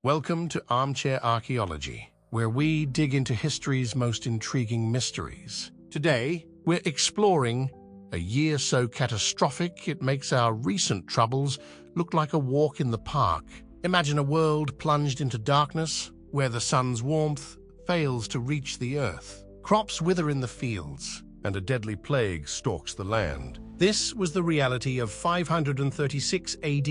Welcome to Armchair Archaeology, where we dig into history's most intriguing mysteries. Today, we're exploring a year so catastrophic it makes our recent troubles look like a walk in the park. Imagine a world plunged into darkness, where the sun's warmth fails to reach the earth. Crops wither in the fields, and a deadly plague stalks the land. This was the reality of 536 AD.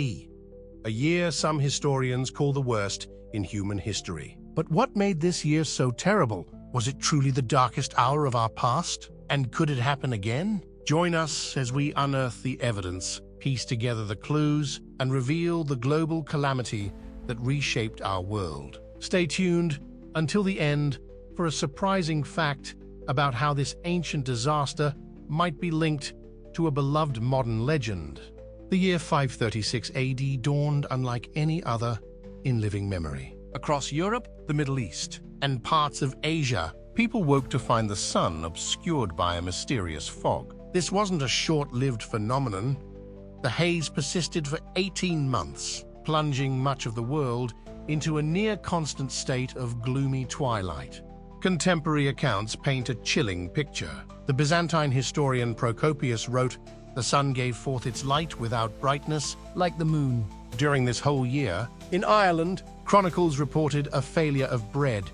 A year some historians call the worst in human history. But what made this year so terrible? Was it truly the darkest hour of our past? And could it happen again? Join us as we unearth the evidence, piece together the clues, and reveal the global calamity that reshaped our world. Stay tuned until the end for a surprising fact about how this ancient disaster might be linked to a beloved modern legend. The year 536 AD dawned unlike any other in living memory. Across Europe, the Middle East, and parts of Asia, people woke to find the sun obscured by a mysterious fog. This wasn't a short-lived phenomenon. The haze persisted for 18 months, plunging much of the world into a near-constant state of gloomy twilight. Contemporary accounts paint a chilling picture. The Byzantine historian Procopius wrote, "The sun gave forth its light without brightness, like the moon." During this whole year, in Ireland, chronicles reported a failure of bread.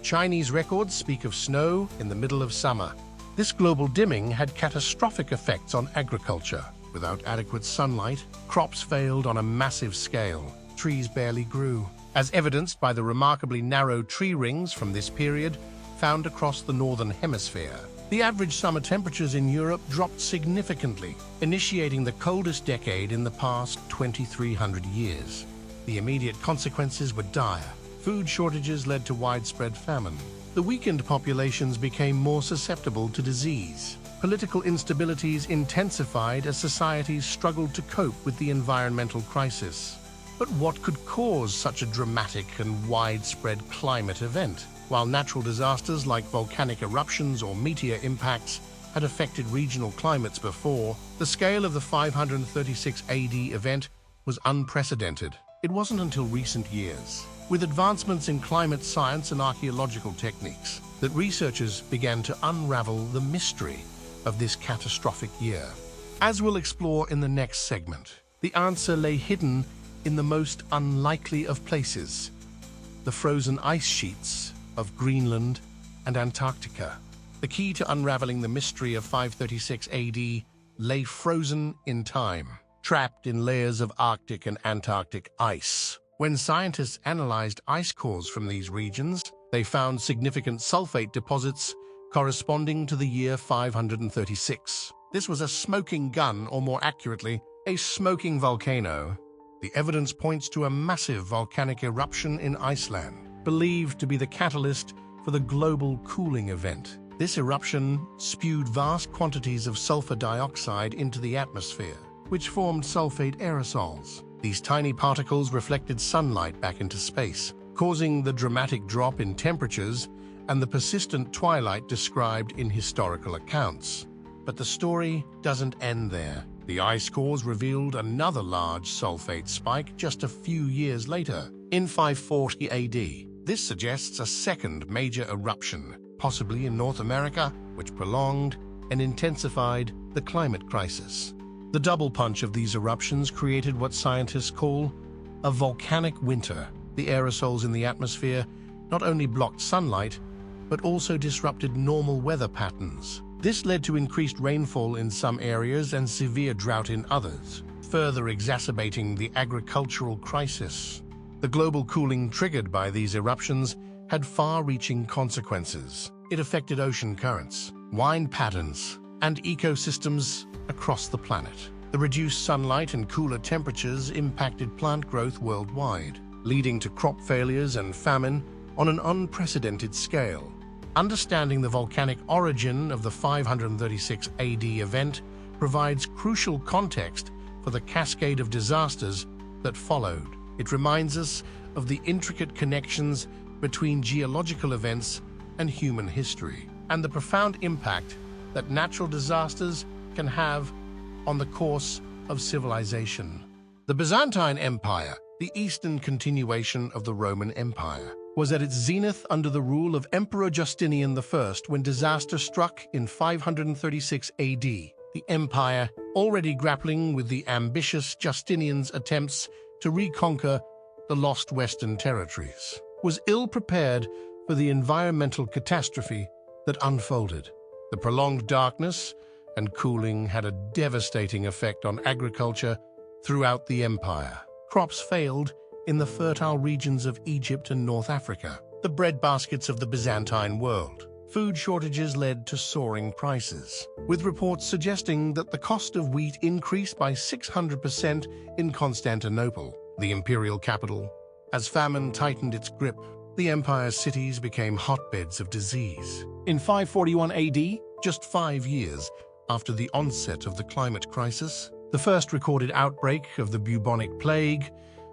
Chinese records speak of snow in the middle of summer. This global dimming had catastrophic effects on agriculture. Without adequate sunlight, crops failed on a massive scale. Trees barely grew, as evidenced by the remarkably narrow tree rings from this period found across the northern hemisphere. The average summer temperatures in Europe dropped significantly, initiating the coldest decade in the past 2,300 years. The immediate consequences were dire. Food shortages led to widespread famine. The weakened populations became more susceptible to disease. Political instabilities intensified as societies struggled to cope with the environmental crisis. But what could cause such a dramatic and widespread climate event? While natural disasters like volcanic eruptions or meteor impacts had affected regional climates before, the scale of the 536 AD event was unprecedented. It wasn't until recent years, with advancements in climate science and archaeological techniques, that researchers began to unravel the mystery of this catastrophic year. As we'll explore in the next segment, the answer lay hidden in the most unlikely of places: the frozen ice sheets of Greenland and Antarctica. The key to unraveling the mystery of 536 AD lay frozen in time, trapped in layers of Arctic and Antarctic ice. When scientists analyzed ice cores from these regions, they found significant sulfate deposits corresponding to the year 536. This was a smoking gun, or more accurately, a smoking volcano. The evidence points to a massive volcanic eruption in Iceland, believed to be the catalyst for the global cooling event. This eruption spewed vast quantities of sulfur dioxide into the atmosphere, which formed sulfate aerosols. These tiny particles reflected sunlight back into space, causing the dramatic drop in temperatures and the persistent twilight described in historical accounts. But the story doesn't end there. The ice cores revealed another large sulfate spike just a few years later, in 540 AD. This suggests a second major eruption, possibly in North America, which prolonged and intensified the climate crisis. The double punch of these eruptions created what scientists call a volcanic winter. The aerosols in the atmosphere not only blocked sunlight, but also disrupted normal weather patterns. This led to increased rainfall in some areas and severe drought in others, further exacerbating the agricultural crisis. The global cooling triggered by these eruptions had far-reaching consequences. It affected ocean currents, wind patterns, and ecosystems across the planet. The reduced sunlight and cooler temperatures impacted plant growth worldwide, leading to crop failures and famine on an unprecedented scale. Understanding the volcanic origin of the 536 AD event provides crucial context for the cascade of disasters that followed. It reminds us of the intricate connections between geological events and human history, and the profound impact that natural disasters can have on the course of civilization. The Byzantine Empire The eastern continuation of the Roman Empire was at its zenith under the rule of Emperor Justinian I when disaster struck in 536 AD. The empire, already grappling with the ambitious Justinian's attempts to reconquer the lost Western territories, was ill-prepared for the environmental catastrophe that unfolded. The prolonged darkness and cooling had a devastating effect on agriculture throughout the empire. Crops failed in the fertile regions of Egypt and North Africa, the breadbaskets of the Byzantine world. Food shortages led to soaring prices, with reports suggesting that the cost of wheat increased by 600% in Constantinople, the imperial capital. As famine tightened its grip, the empire's cities became hotbeds of disease. In 541 AD, just 5 years after the onset of the climate crisis, the first recorded outbreak of the bubonic plague,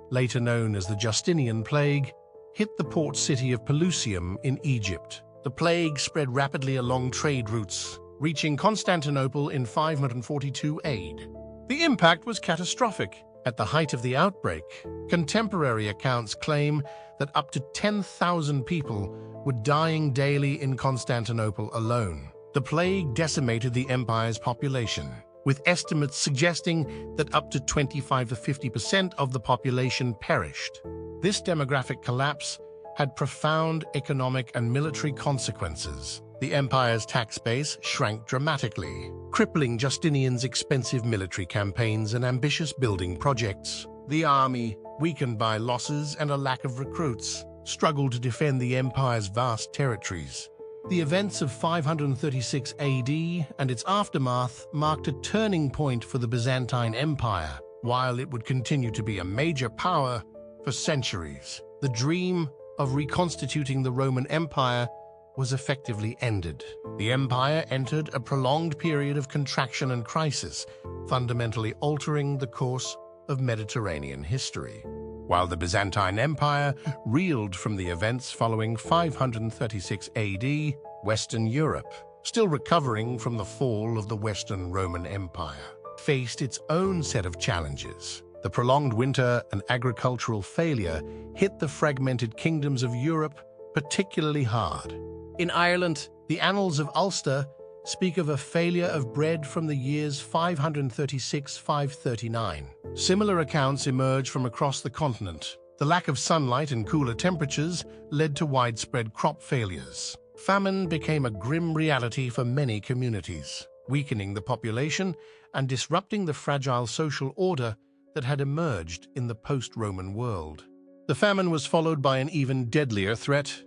later known as the Justinian plague, hit the port city of Pelusium in Egypt. The plague spread rapidly along trade routes, reaching Constantinople in 542 AD. The impact was catastrophic. At the height of the outbreak, contemporary accounts claim that up to 10,000 people were dying daily in Constantinople alone. The plague decimated the empire's population, with estimates suggesting that up to 25 to 50% of the population perished. This demographic collapse had profound economic and military consequences. The empire's tax base shrank dramatically, crippling Justinian's expensive military campaigns and ambitious building projects. The army, weakened by losses and a lack of recruits, struggled to defend the empire's vast territories. The events of 536 AD and its aftermath marked a turning point for the Byzantine Empire. While it would continue to be a major power for centuries, the dream of reconstituting the Roman Empire was effectively ended. The empire entered a prolonged period of contraction and crisis, fundamentally altering the course of Mediterranean history. While the Byzantine Empire reeled from the events following 536 AD, Western Europe, still recovering from the fall of the Western Roman Empire, faced its own set of challenges. The prolonged winter and agricultural failure hit the fragmented kingdoms of Europe particularly hard. In Ireland, the Annals of Ulster speak of a failure of bread from the years 536–539. Similar accounts emerge from across the continent. The lack of sunlight and cooler temperatures led to widespread crop failures. Famine became a grim reality for many communities, weakening the population and disrupting the fragile social order that had emerged in the post-Roman world. The famine was followed by an even deadlier threat,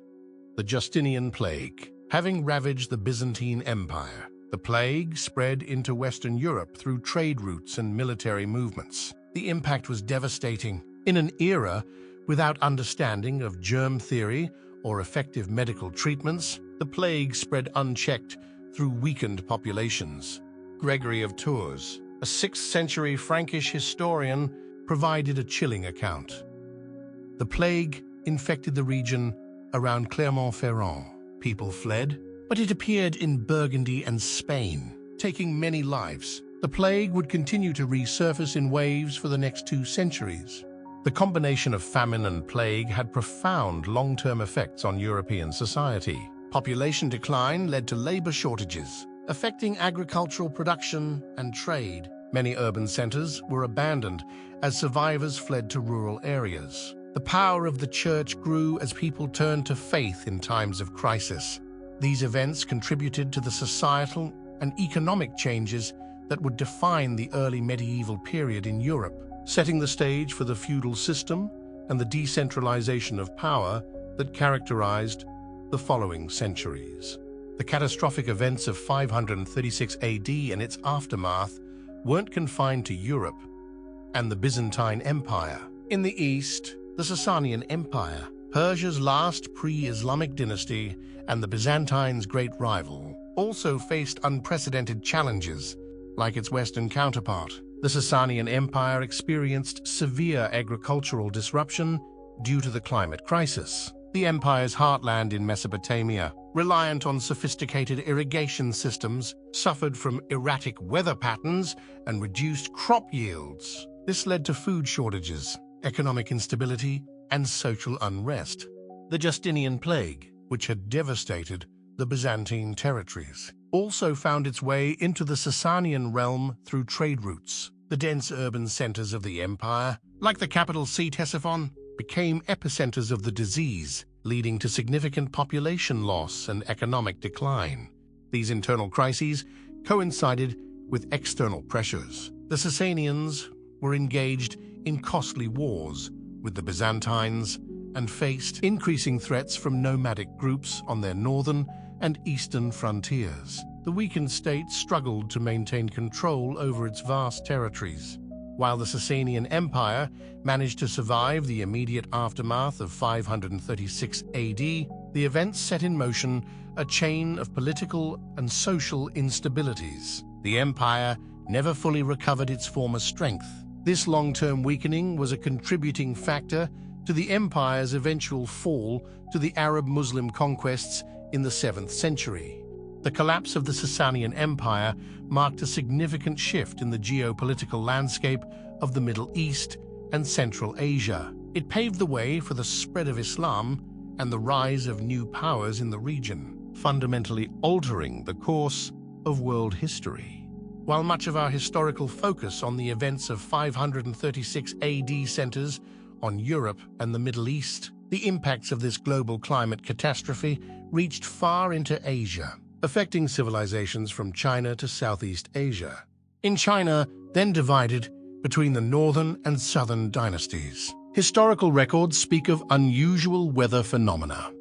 the Justinian plague. Having ravaged the Byzantine Empire, the plague spread into Western Europe through trade routes and military movements. The impact was devastating. In an era without understanding of germ theory or effective medical treatments, the plague spread unchecked through weakened populations. Gregory of Tours, a 6th century Frankish historian, provided a chilling account. The plague infected the region around Clermont-Ferrand. People fled, but it appeared in Burgundy and Spain, taking many lives. The plague would continue to resurface in waves for the next 2 centuries. The combination of famine and plague had profound long-term effects on European society. Population decline led to labor shortages, affecting agricultural production and trade. Many urban centers were abandoned as survivors fled to rural areas. The power of the church grew as people turned to faith in times of crisis. These events contributed to the societal and economic changes that would define the early medieval period in Europe, setting the stage for the feudal system and the decentralization of power that characterized the following centuries. The catastrophic events of 536 AD and its aftermath weren't confined to Europe and the Byzantine Empire. In the East, the Sasanian Empire, Persia's last pre-Islamic dynasty and the Byzantines' great rival, also faced unprecedented challenges. Like its Western counterpart, the Sasanian Empire experienced severe agricultural disruption due to the climate crisis. The empire's heartland in Mesopotamia, reliant on sophisticated irrigation systems, suffered from erratic weather patterns and reduced crop yields. This led to food shortages, economic instability, and social unrest. The Justinian plague, which had devastated the Byzantine territories, also found its way into the Sasanian realm through trade routes. The dense urban centers of the empire, like the capital Ctesiphon, became epicenters of the disease, leading to significant population loss and economic decline. These internal crises coincided with external pressures. The Sasanians were engaged in costly wars with the Byzantines and faced increasing threats from nomadic groups on their northern and eastern frontiers. The weakened state struggled to maintain control over its vast territories. While the Sasanian Empire managed to survive the immediate aftermath of 536 AD, the events set in motion a chain of political and social instabilities. The empire never fully recovered its former strength. This long-term weakening was a contributing factor to the empire's eventual fall to the Arab-Muslim conquests in the 7th century. The collapse of the Sasanian Empire marked a significant shift in the geopolitical landscape of the Middle East and Central Asia. It paved the way for the spread of Islam and the rise of new powers in the region, fundamentally altering the course of world history. While much of our historical focus on the events of 536 AD centers on Europe and the Middle East, the impacts of this global climate catastrophe reached far into Asia, affecting civilizations from China to Southeast Asia. In China, then divided between the northern and southern dynasties, historical records speak of unusual weather phenomena.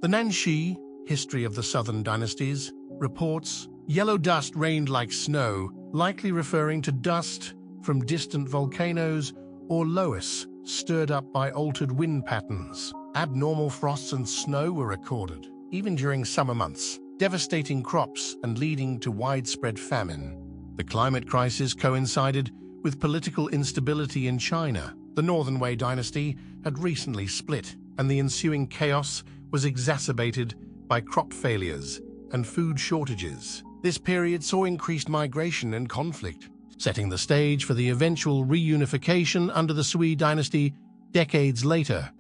The Nanxi, History of the Southern Dynasties, reports yellow dust rained like snow, likely referring to dust from distant volcanoes or loess stirred up by altered wind patterns. Abnormal frosts and snow were recorded, even during summer months, devastating crops and leading to widespread famine. The climate crisis coincided with political instability in China. The Northern Wei dynasty had recently split, and the ensuing chaos was exacerbated by crop failures and food shortages. This period saw increased migration and conflict, setting the stage for the eventual reunification under the Sui dynasty decades later.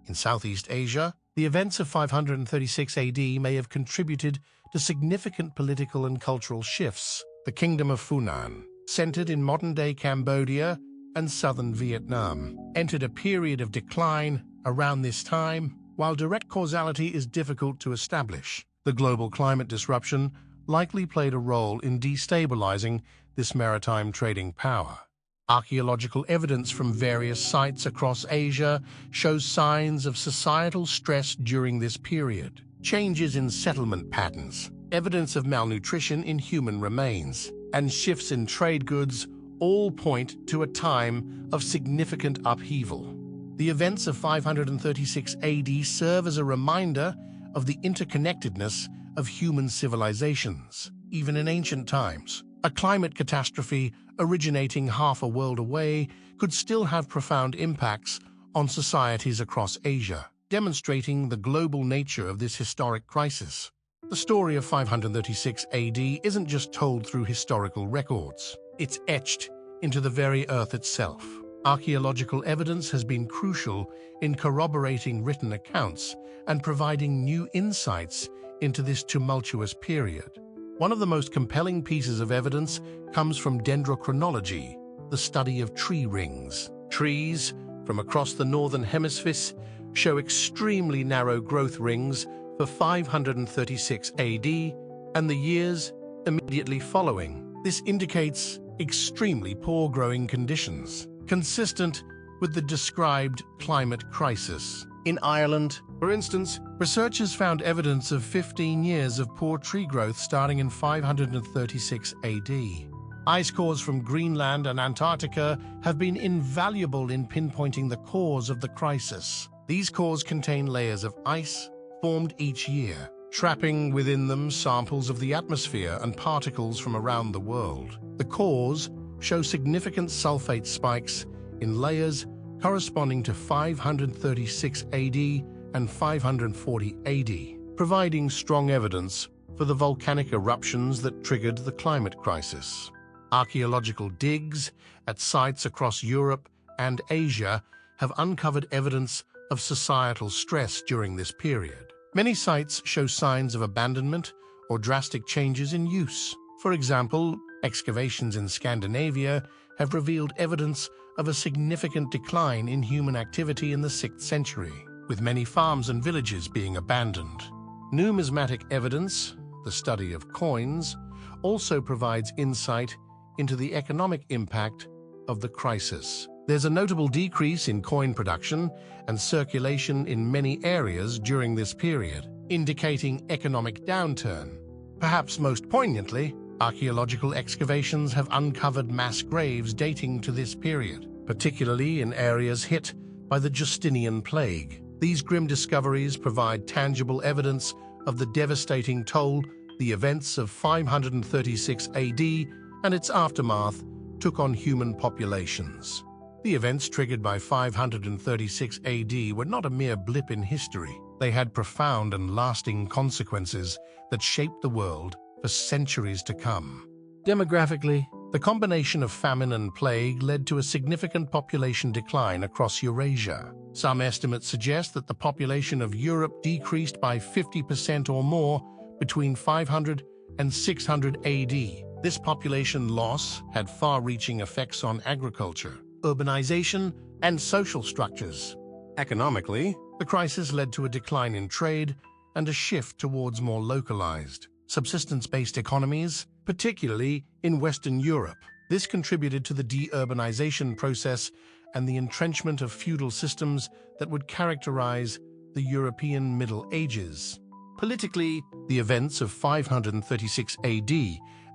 In Southeast Asia, the events of 536 AD may have contributed to significant political and cultural shifts. The Kingdom of Funan, centered in modern-day Cambodia and southern Vietnam, entered a period of decline around this time. While direct causality is difficult to establish, the global climate disruption likely played a role in destabilizing this maritime trading power. Archaeological evidence from various sites across Asia shows signs of societal stress during this period. Changes in settlement patterns, evidence of malnutrition in human remains, and shifts in trade goods all point to a time of significant upheaval. The events of 536 AD serve as a reminder of the interconnectedness of human civilizations. Even in ancient times, a climate catastrophe originating half a world away could still have profound impacts on societies across Asia, demonstrating the global nature of this historic crisis. The story of 536 AD isn't just told through historical records. It's etched into the very earth itself. Archaeological evidence has been crucial in corroborating written accounts and providing new insights into this tumultuous period. One of the most compelling pieces of evidence comes from dendrochronology, the study of tree rings. Trees from across the northern hemisphere show extremely narrow growth rings for 536 AD and the years immediately following. This indicates extremely poor growing conditions, consistent with the described climate crisis. In Ireland, for instance, researchers found evidence of 15 years of poor tree growth starting in 536 AD. Ice cores from Greenland and Antarctica have been invaluable in pinpointing the cause of the crisis. These cores contain layers of ice formed each year, trapping within them samples of the atmosphere and particles from around the world. The cores show significant sulfate spikes in layers corresponding to 536 AD and 540 AD, providing strong evidence for the volcanic eruptions that triggered the climate crisis. Archaeological digs at sites across Europe and Asia have uncovered evidence of societal stress during this period. Many sites show signs of abandonment or drastic changes in use. For example, excavations in Scandinavia have revealed evidence of a significant decline in human activity in the 6th century, with many farms and villages being abandoned. Numismatic evidence, the study of coins, also provides insight into the economic impact of the crisis. There's a notable decrease in coin production and circulation in many areas during this period, indicating economic downturn. Perhaps most poignantly, archaeological excavations have uncovered mass graves dating to this period, particularly in areas hit by the Justinian plague. These grim discoveries provide tangible evidence of the devastating toll the events of 536 AD and its aftermath took on human populations. The events triggered by 536 AD were not a mere blip in history. They had profound and lasting consequences that shaped the world for centuries to come. Demographically, the combination of famine and plague led to a significant population decline across Eurasia. Some estimates suggest that the population of Europe decreased by 50% or more between 500 and 600 AD. This population loss had far-reaching effects on agriculture, urbanization, and social structures. Economically, the crisis led to a decline in trade and a shift towards more localized, subsistence-based economies, particularly in Western Europe. This contributed to the de-urbanization process and the entrenchment of feudal systems that would characterize the European Middle Ages. Politically, the events of 536 AD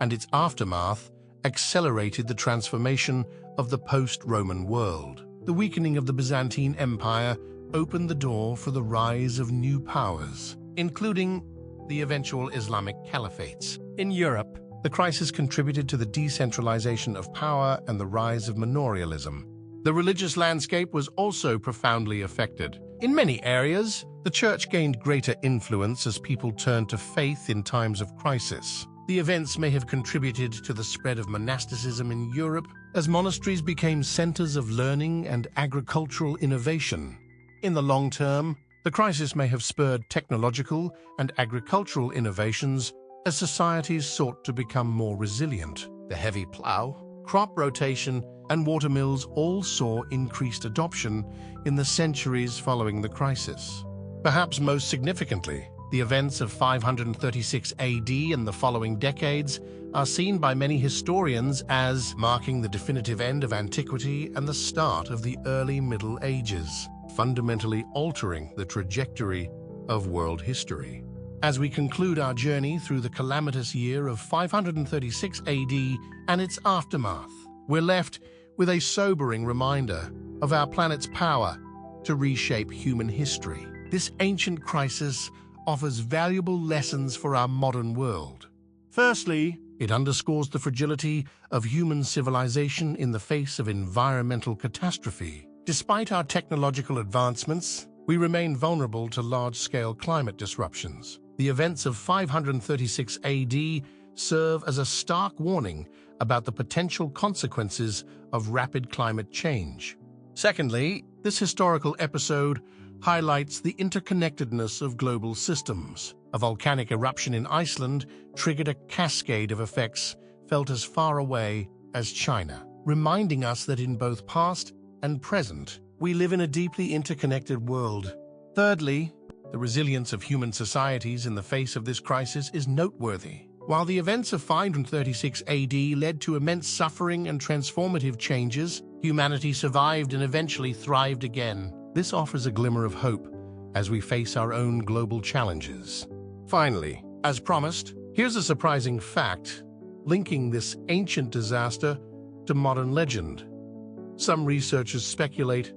and its aftermath accelerated the transformation of the post-Roman world. The weakening of the Byzantine Empire opened the door for the rise of new powers, including the eventual Islamic caliphates. In Europe, the crisis contributed to the decentralization of power and the rise of manorialism. The religious landscape was also profoundly affected. In many areas, the church gained greater influence as people turned to faith in times of crisis. The events may have contributed to the spread of monasticism in Europe as monasteries became centers of learning and agricultural innovation. In the long term, the crisis may have spurred technological and agricultural innovations as societies sought to become more resilient. The heavy plow, crop rotation, and water mills all saw increased adoption in the centuries following the crisis. Perhaps most significantly, the events of 536 AD and the following decades are seen by many historians as marking the definitive end of antiquity and the start of the early Middle Ages, fundamentally altering the trajectory of world history. As we conclude our journey through the calamitous year of 536 AD and its aftermath, we're left with a sobering reminder of our planet's power to reshape human history. This ancient crisis offers valuable lessons for our modern world. Firstly, it underscores the fragility of human civilization in the face of environmental catastrophe. Despite our technological advancements, we remain vulnerable to large-scale climate disruptions. The events of 536 AD serve as a stark warning about the potential consequences of rapid climate change. Secondly, this historical episode highlights the interconnectedness of global systems. A volcanic eruption in Iceland triggered a cascade of effects felt as far away as China, reminding us that in both past and present, we live in a deeply interconnected world. Thirdly, the resilience of human societies in the face of this crisis is noteworthy. While the events of 536 AD led to immense suffering and transformative changes, humanity survived and eventually thrived again. This offers a glimmer of hope as we face our own global challenges. Finally, as promised, here's a surprising fact linking this ancient disaster to modern legend. Some researchers speculate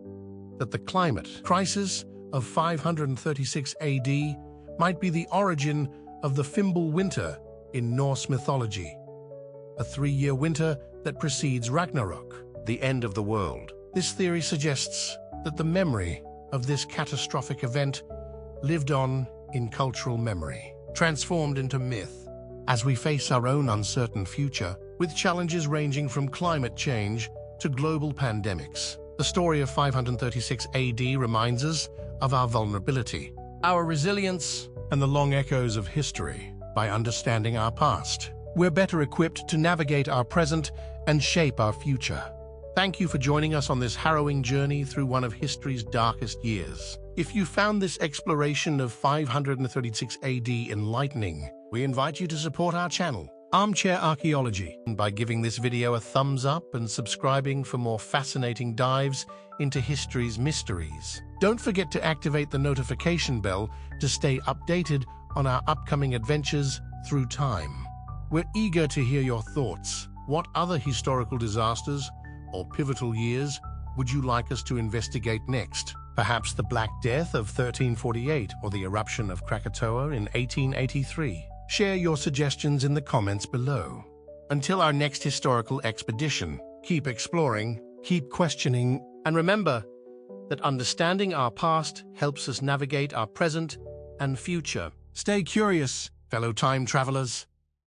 that the climate crisis of 536 AD might be the origin of the Fimbul winter in Norse mythology, a 3-year winter that precedes Ragnarok, the end of the world. This theory suggests that the memory of this catastrophic event lived on in cultural memory, transformed into myth. As we face our own uncertain future, with challenges ranging from climate change to global pandemics, The story of 536 AD reminds us of our vulnerability, our resilience, and the long echoes of history. By understanding our past, we're better equipped to navigate our present and shape our future. Thank you for joining us on this harrowing journey through one of history's darkest years. If you found this exploration of 536 AD enlightening, we invite you to support our channel, Armchair Archaeology, by giving this video a thumbs up and subscribing for more fascinating dives into history's mysteries. Don't forget to activate the notification bell to stay updated on our upcoming adventures through time. We're eager to hear your thoughts. What other historical disasters or pivotal years would you like us to investigate next? Perhaps the Black Death of 1348 or the eruption of Krakatoa in 1883. Share your suggestions in the comments below. Until our next historical expedition, keep exploring, keep questioning, and remember that understanding our past helps us navigate our present and future. Stay curious, fellow time travelers.